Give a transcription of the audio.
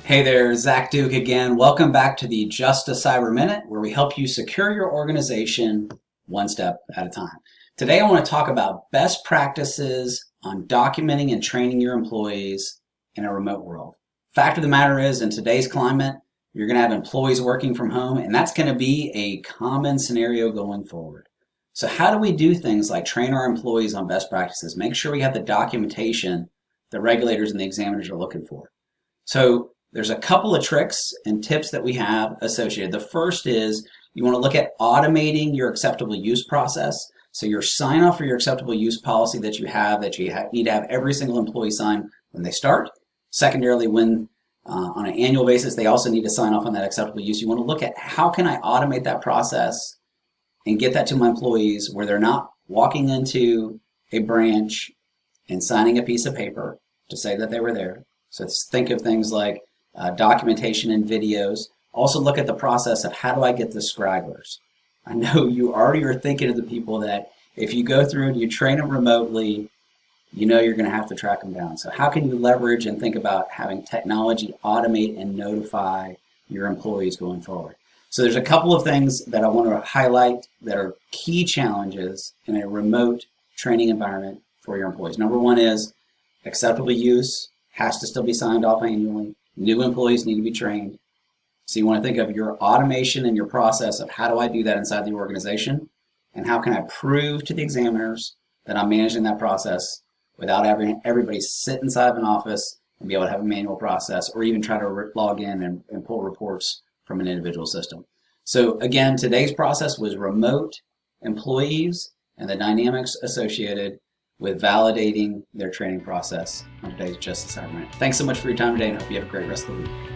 Hey there, Zach Duke again. Welcome back to the Just a Cyber Minute, where we help you secure your organization one step at a time. Today, I want to talk about best practices on documenting and training your employees in a remote world. Fact of the matter is, in today's climate, you're going to have employees working from home, and that's going to be a common scenario going forward. So how do we do things like train our employees on best practices? Make sure we have the documentation the regulators and the examiners are looking for. So there's a couple of tricks and tips that we have associated. The first is you want to look at automating your acceptable use process. So your sign off for your acceptable use policy that you need to have every single employee sign when they start. Secondarily, when on an annual basis, they also need to sign off on that acceptable use. You want to look at how can I automate that process and get that to my employees where they're not walking into a branch and signing a piece of paper to say that they were there. So think of things like documentation and videos. Also look at the process of how do I get the scribblers. I know you already are thinking of the people that if you go through and you train them remotely, you know you're going to have to track them down. So how can you leverage and think about having technology automate and notify your employees going forward? So there's a couple of things that I want to highlight that are key challenges in a remote training environment for your employees. Number one is acceptable use has to still be signed off annually. New employees need to be trained. So you want to think of your automation and your process of how do I do that inside the organization and how can I prove to the examiners that I'm managing that process without having everybody sit inside of an office and be able to have a manual process or even try to log in and pull reports from an individual system. So again, today's process was remote employees and the dynamics associated with validating their training process on today's Just a Cyber Minute. Thanks so much for your time today, and I hope you have a great rest of the week.